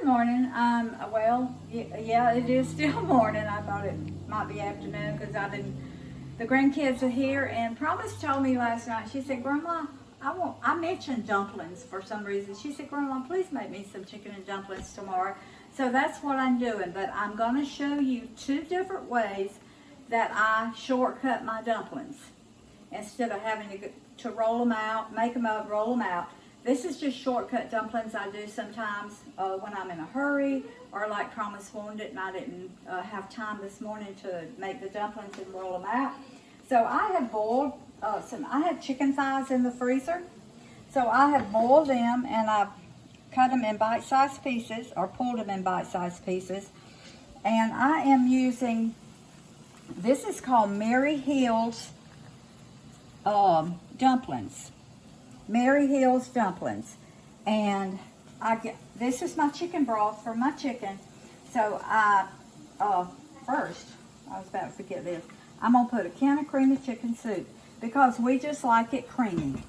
Good morning. Well, yeah, it is still morning. I thought it might be afternoon because the grandkids are here, and Promise told me last night, she said, Grandma, I mentioned dumplings for some reason. She said, Grandma, please make me some chicken and dumplings tomorrow. So that's what I'm doing, but I'm going to show you two different ways that I shortcut my dumplings instead of having to roll them out, make them up, roll them out. This is just shortcut dumplings I do sometimes when I'm in a hurry, or like Promise wanted and I didn't have time this morning to make the dumplings and roll them out. So I have boiled I had chicken thighs in the freezer. So I have boiled them and I've cut them in bite-sized pieces, or pulled them in bite-sized pieces. And I am using, this is called Mary Hill's dumplings. Mary Hill's dumplings. And this is my chicken broth for my chicken. So first, I was about to forget this. I'm going to put a can of cream of chicken soup because we just like it creamy.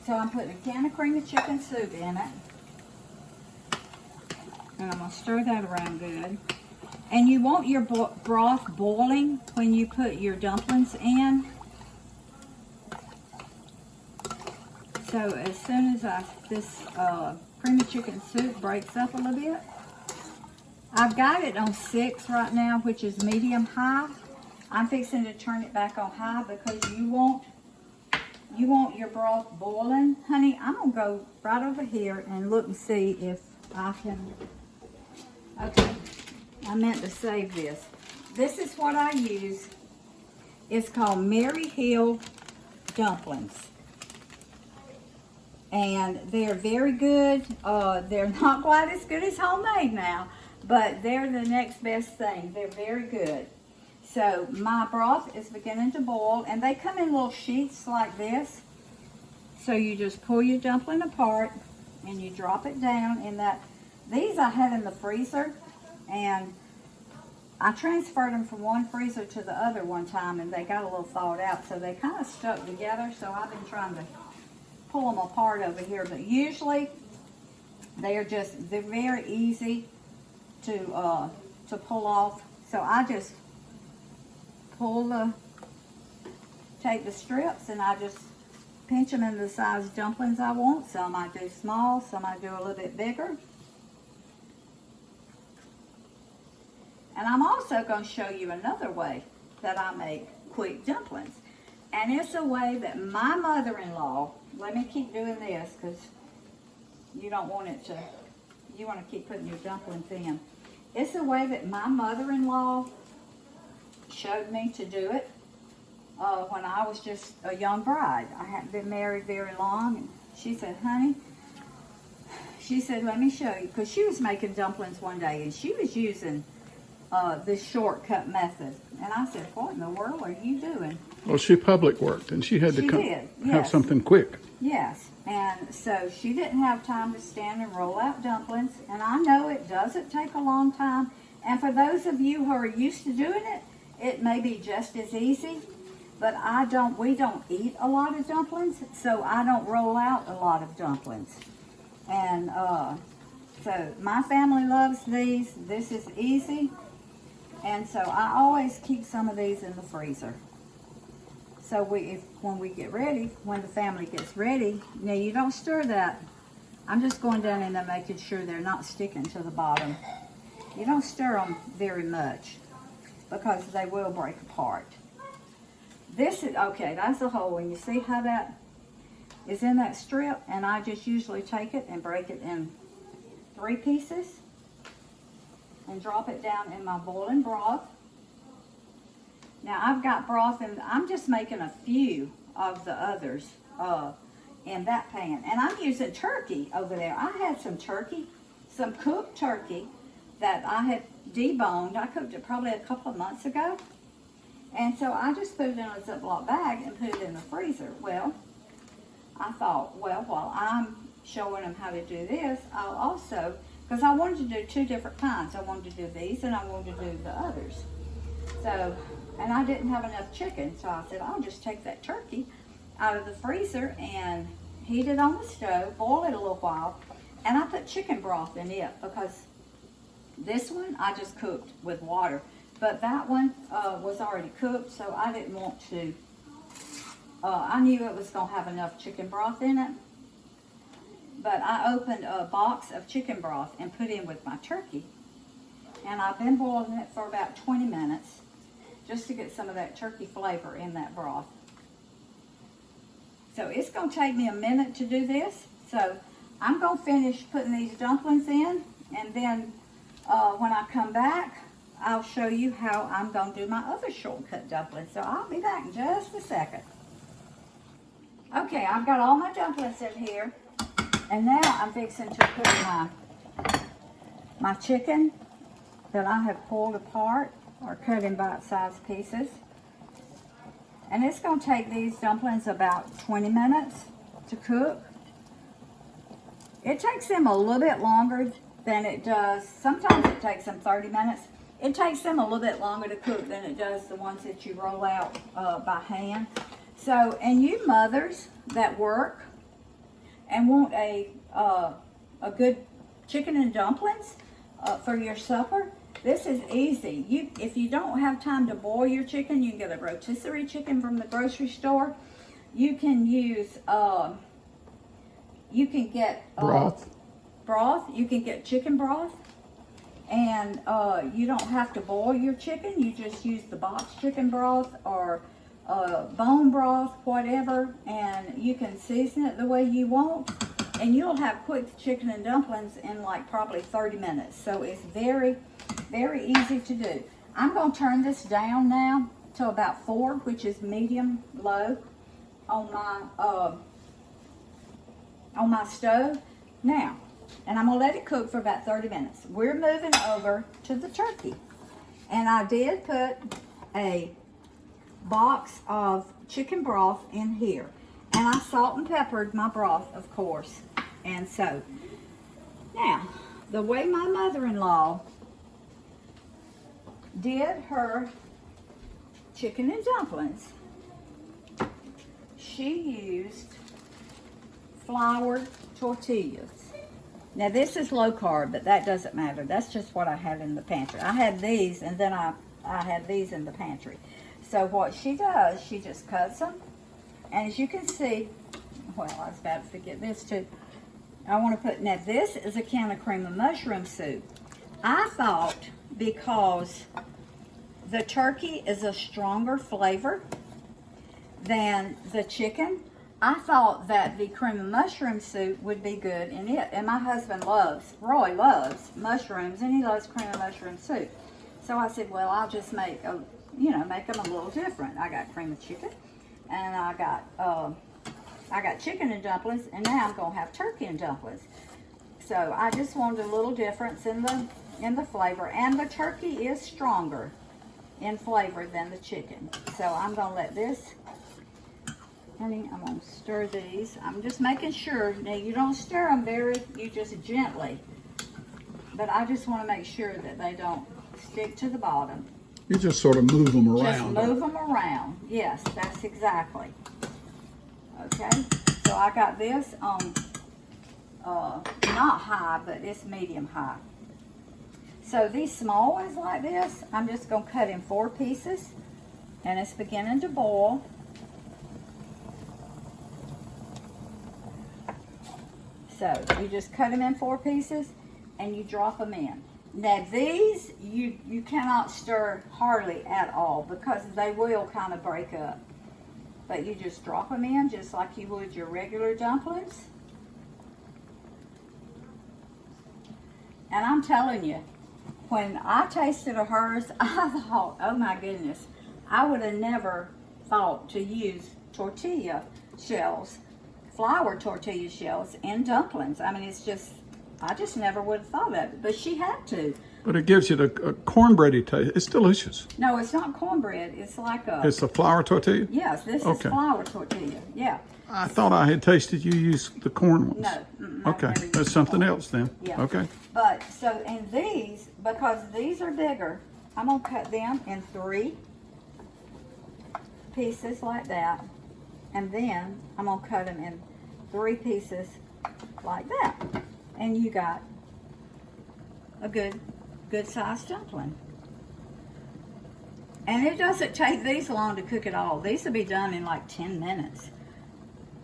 So I'm putting a can of cream of chicken soup in it. And I'm going to stir that around good. And you want your broth boiling when you put your dumplings in. So as soon as this cream of chicken soup breaks up a little bit, I've got it on 6 right now, which is medium high. I'm fixing to turn it back on high because you want your broth boiling. Honey, I'm going to go right over here and look and see if I can. Okay, I meant to save this. This is what I use. It's called Mary Hill dumplings. And they're very good. They're not quite as good as homemade now, but they're the next best thing. They're very good. So my broth is beginning to boil, and they come in little sheets like this. So you just pull your dumpling apart, and you drop it down in that. These I had in the freezer, and I transferred them from one freezer to the other one time, and they got a little thawed out, so they kind of stuck together. So I've been trying to pull them apart over here, but usually they're very easy to pull off. So I just take the strips and I just pinch them into the size dumplings I want. Some I do small, some I do a little bit bigger. And I'm also going to show you another way that I make quick dumplings. And it's a way that my mother-in-law, let me keep doing this because you don't want it to, you want to keep putting your dumplings in. It's a way that my mother-in-law showed me to do it when I was just a young bride. I hadn't been married very long. And she said, honey, she said, let me show you. Because she was making dumplings one day and she was using this shortcut method. And I said, what in the world are you doing? Well, she public worked, and she had to have something quick. Yes, and so she didn't have time to stand and roll out dumplings. And I know it doesn't take a long time. And for those of you who are used to doing it, it may be just as easy. But we don't eat a lot of dumplings, so I don't roll out a lot of dumplings. And so my family loves these. This is easy. And so I always keep some of these in the freezer. So when we get ready, when the family gets ready, now you don't stir that. I'm just going down in there making sure they're not sticking to the bottom. You don't stir them very much because they will break apart. This is, okay, that's the whole one. You see how that is in that strip? And I just usually take it and break it in 3 pieces and drop it down in my boiling broth. Now I've got broth, and I'm just making a few of the others in that pan. And I'm using turkey over there. I had some turkey, some cooked turkey that I had deboned. I cooked it probably a couple of months ago. And so I just put it in a Ziploc bag and put it in the freezer. Well, I thought, well, while I'm showing them how to do this, I'll also, because I wanted to do 2 different kinds. I wanted to do these and I wanted to do the others. So, and I didn't have enough chicken, so I said, I'll just take that turkey out of the freezer and heat it on the stove, boil it a little while, and I put chicken broth in it because This one I just cooked with water, but that one was already cooked, so I didn't want to. I knew it was going to have enough chicken broth in it, but I opened a box of chicken broth and put in with my turkey, and I've been boiling it for about 20 minutes just to get some of that turkey flavor in that broth. So it's going to take me a minute to do this, so I'm going to finish putting these dumplings in, and then when I come back, I'll show you how I'm going to do my other shortcut dumplings. So I'll be back in just a second. Okay, I've got all my dumplings in here, and now I'm fixing to put my chicken that I have pulled apart or cut in bite-sized pieces. And it's going to take these dumplings about 20 minutes to cook. It takes them a little bit longer than it does. Sometimes it takes them 30 minutes. It takes them a little bit longer to cook than it does the ones that you roll out by hand. So, and you mothers that work and want a good chicken and dumplings for your supper, this is easy. If you don't have time to boil your chicken, you can get a rotisserie chicken from the grocery store. You can use, you can get Broth. You can get chicken broth, and you don't have to boil your chicken. You just use the boxed chicken broth or bone broth, whatever, and you can season it the way you want, and you'll have quick chicken and dumplings in like probably 30 minutes. So it's very, very easy to do. I'm going to turn this down now to about 4, which is medium low on my stove now, and I'm going to let it cook for about 30 minutes. We're moving over to the turkey, and I did put a box of chicken broth in here, and I salt and peppered my broth, of course. And so now, the way my mother-in-law did her chicken and dumplings, she used flour tortillas. Now this is low carb, but that doesn't matter. That's just what I had in the pantry. I had these, and then I had these in the pantry. So what she does, she just cuts them, and as you can see, well, I was about to forget this too. I want to put, now this is a can of cream of mushroom soup. I thought because the turkey is a stronger flavor than the chicken, I thought that the cream of mushroom soup would be good in it. And my husband Roy loves mushrooms, and he loves cream of mushroom soup. So I said, well, I'll just make them a little different. I got cream of chicken, and I got chicken and dumplings, and now I'm gonna have turkey and dumplings. So I just wanted a little difference in the flavor, and the turkey is stronger in flavor than the chicken. So I'm gonna let this, honey, I'm gonna stir these. I'm just making sure. Now you don't stir them you just gently, but I just want to make sure that they don't stick to the bottom. You just sort of move them around. Just move them around. Yes, that's exactly. Okay, so I got this on not high, but it's medium high. So these small ones like this, I'm just going to cut in 4 pieces, and it's beginning to boil. So you just cut them in 4 pieces, and you drop them in. Now these, you cannot stir hardly at all because they will kind of break up. But you just drop them in just like you would your regular dumplings. And I'm telling you, when I tasted of hers, I thought, oh my goodness, I would have never thought to use tortilla shells, flour tortilla shells in dumplings. I mean, it's just, I just never would have thought of it, but she had to. But it gives you the cornbready taste. It's delicious. No, it's not cornbread. It's like a... It's a flour tortilla? Yes, this is flour tortilla. Yeah. I thought I had tasted you use the corn ones. No. Okay, that's something else then. Yeah. Okay. But, so in these, because these are bigger, I'm going to cut them in 3 pieces like that. And then I'm going to cut them in 3 pieces like that. And you got a good good sized dumpling. And it doesn't take these long to cook at all. These will be done in like 10 minutes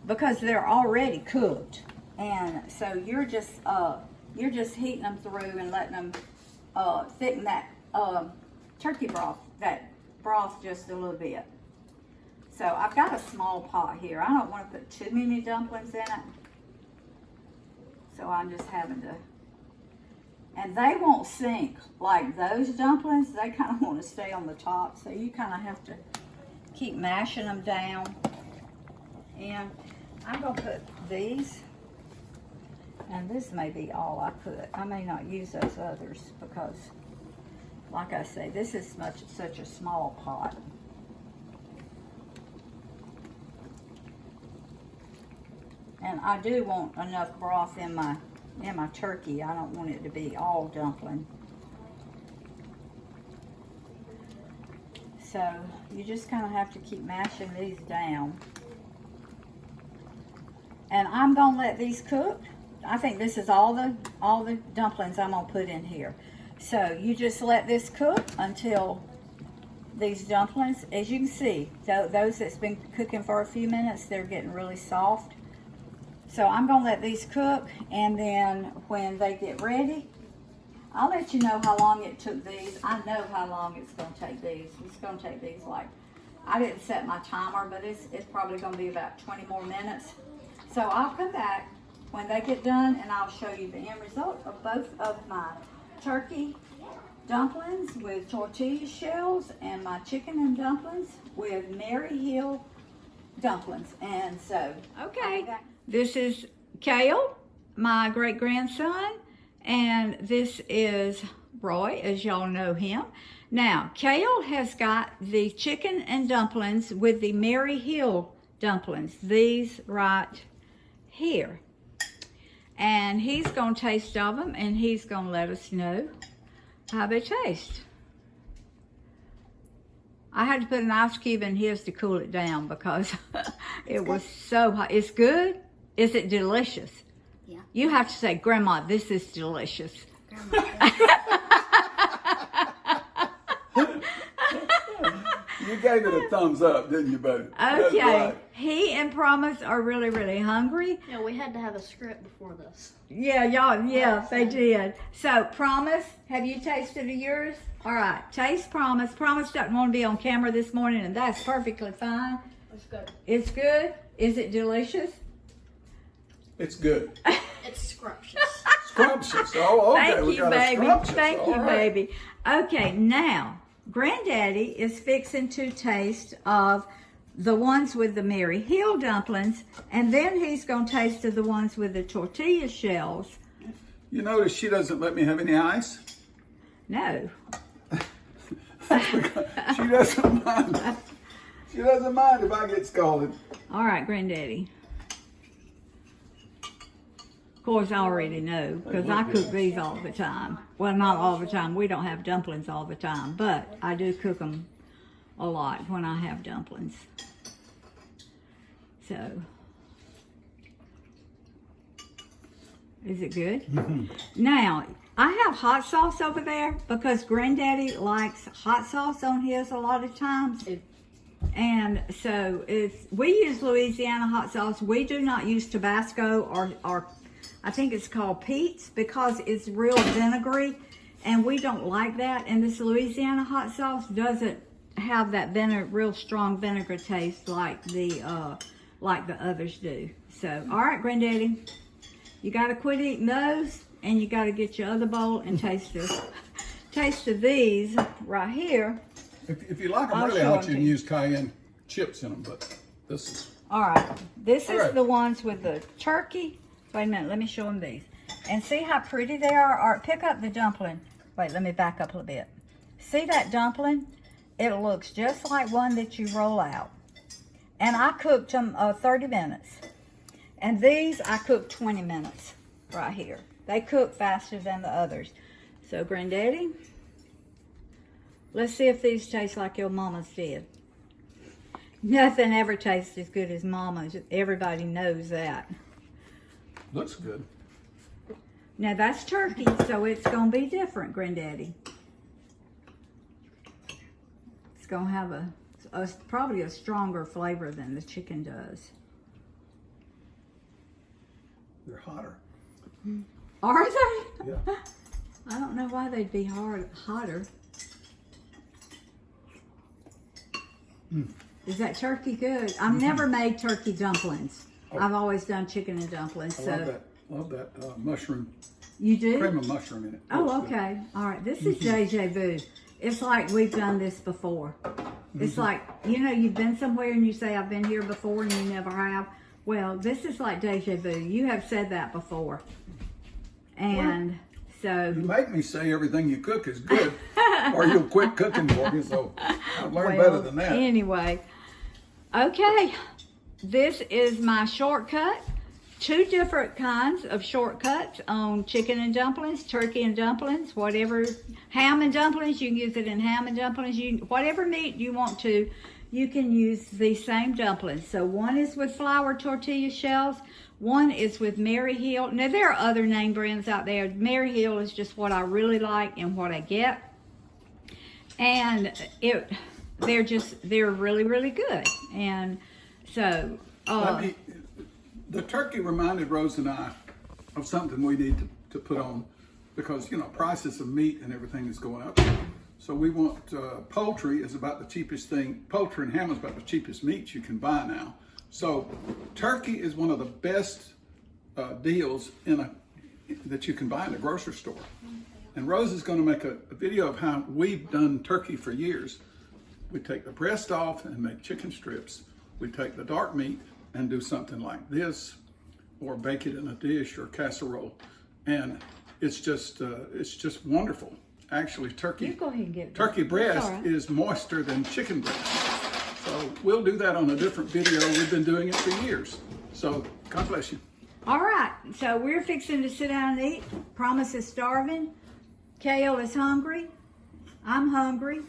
because they're already cooked. And so you're just heating them through and letting them thicken that turkey broth, that broth just a little bit. So I've got a small pot here. I don't want to put too many dumplings in it. So I'm just having to, and they won't sink like those dumplings. They kind of want to stay on the top. So you kind of have to keep mashing them down. And I'm going to put these, and this may be all I put. I may not use those others because, like I say, this is such a small pot. And I do want enough broth in my turkey. I don't want it to be all dumpling. So you just kind of have to keep mashing these down. And I'm gonna let these cook. I think this is all the dumplings I'm gonna put in here. So you just let this cook until these dumplings, as you can see, those that's been cooking for a few minutes, they're getting really soft. So I'm going to let these cook, and then when they get ready, I'll let you know how long it took these. I know how long it's going to take these. It's going to take these like, I didn't set my timer, but it's probably going to be about 20 more minutes. So I'll come back when they get done, and I'll show you the end result of both of my turkey dumplings with tortilla shells and my chicken and dumplings with Mary Hill dumplings. And so, okay. This is Kale, my great-grandson, and this is Roy, as y'all know him. Now, Kale has got the chicken and dumplings with the Mary Hill dumplings, these right here. And he's going to taste of them, and he's going to let us know how they taste. I had to put an ice cube in his to cool it down because it was so hot. It's good. Is it delicious? Yeah. You have to say, Grandma, this is delicious. Grandma, You gave it a thumbs up, didn't you, buddy? Okay. Right. He and Promise are really, really hungry. yeah, we had to have a script before this. Yeah, y'all, yeah, they did. So, Promise, have you tasted of yours? All right, taste Promise. Promise doesn't want to be on camera this morning, and that's perfectly fine. It's good. It's good? Is it delicious? It's good. It's scrumptious. Scrumptious. Oh, okay. Thank we you, got a baby. scrumptious. Thank you, All right. baby. Okay, now, Granddaddy is fixing to taste of the ones with the Mary Hill dumplings, and then he's going to taste of the ones with the tortilla shells. You notice she doesn't let me have any ice? No. She doesn't mind. She doesn't mind if I get scalded. All right, Granddaddy. Of course, I already know, because I cook these all the time. Well, not all the time. We don't have dumplings all the time, but I do cook them a lot when I have dumplings. So, is it good? Now, I have hot sauce over there because Granddaddy likes hot sauce on his a lot of times. And so we use Louisiana hot sauce. We do not use Tabasco or I think it's called Pete's because it's real vinegary, and we don't like that. And this Louisiana hot sauce doesn't have that real strong vinegar taste like the others do. So, all right, Granddaddy, you got to quit eating those, and you got to get your other bowl and taste of these right here. If you like them I'll really show hot, them you to can you. use cayenne chips in them, but this is... All right, this is All right. the ones with the turkey. Wait a minute, let me show them these. And see how pretty they are? All right, pick up the dumpling. Wait, let me back up a little bit. See that dumpling? It looks just like one that you roll out. And I cooked them 30 minutes. And these, I cooked 20 minutes right here. They cook faster than the others. So, Granddaddy, let's see if these taste like your mama's did. Nothing ever tastes as good as mama's. Everybody knows that. Looks good. Now that's turkey, so it's gonna be different, Granddaddy. It's gonna have probably a stronger flavor than the chicken does. They're hotter. Are they? Yeah. I don't know why they'd be hotter. Is that turkey good? I've never made turkey dumplings. Oh. I've always done chicken and dumplings. I So love that mushroom, you do? cream of mushroom in it. Oh, okay. All right. This is deja vu. It's like we've done this before. It's like, you know, you've been somewhere and you say, I've been here before, and you never have. Well, this is like deja vu. You have said that before. And so. You make me say everything you cook is good, or you'll quit cooking for me. So I've learned Well, better than that. Anyway. Okay. This is my shortcut. 2 different kinds of shortcuts on chicken and dumplings, turkey and dumplings, whatever. Ham and dumplings, you can use it in ham and dumplings. Whatever meat you want to, you can use the same dumplings. So one is with flour tortilla shells. One is with Mary Hill. Now there are other name brands out there. Mary Hill is just what I really like and what I get. And they're really, really good. And so, the turkey reminded Rose and I of something we need to put on, because, you know, prices of meat and everything is going up. So we want, poultry is about the cheapest thing. Poultry and ham is about the cheapest meats you can buy now. So turkey is one of the best deals that you can buy in the grocery store. And Rose is going to make a video of how we've done turkey for years. We take the breast off and make chicken strips. We take the dark meat and do something like this, or bake it in a dish or casserole, and it's just wonderful. Actually, you go ahead and get turkey breast all right. is moister than chicken breast. So we'll do that on a different video. We've been doing it for years. So God bless you. All right, so we're fixing to sit down and eat. Promise is starving. Kale is hungry. I'm hungry.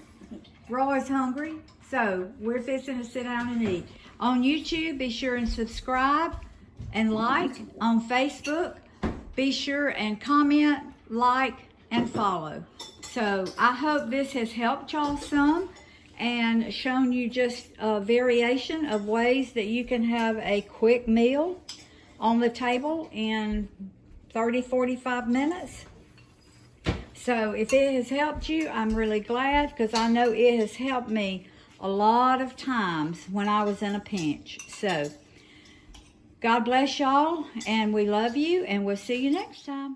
Roy's hungry. So we're fixing to sit down and eat. On YouTube, be sure and subscribe and like. On Facebook, be sure and comment, like, and follow. So I hope this has helped y'all some and shown you just a variation of ways that you can have a quick meal on the table in 30-45 minutes. So if it has helped you, I'm really glad, because I know it has helped me a lot of times when I was in a pinch. So God bless y'all, and we love you, and we'll see you next time.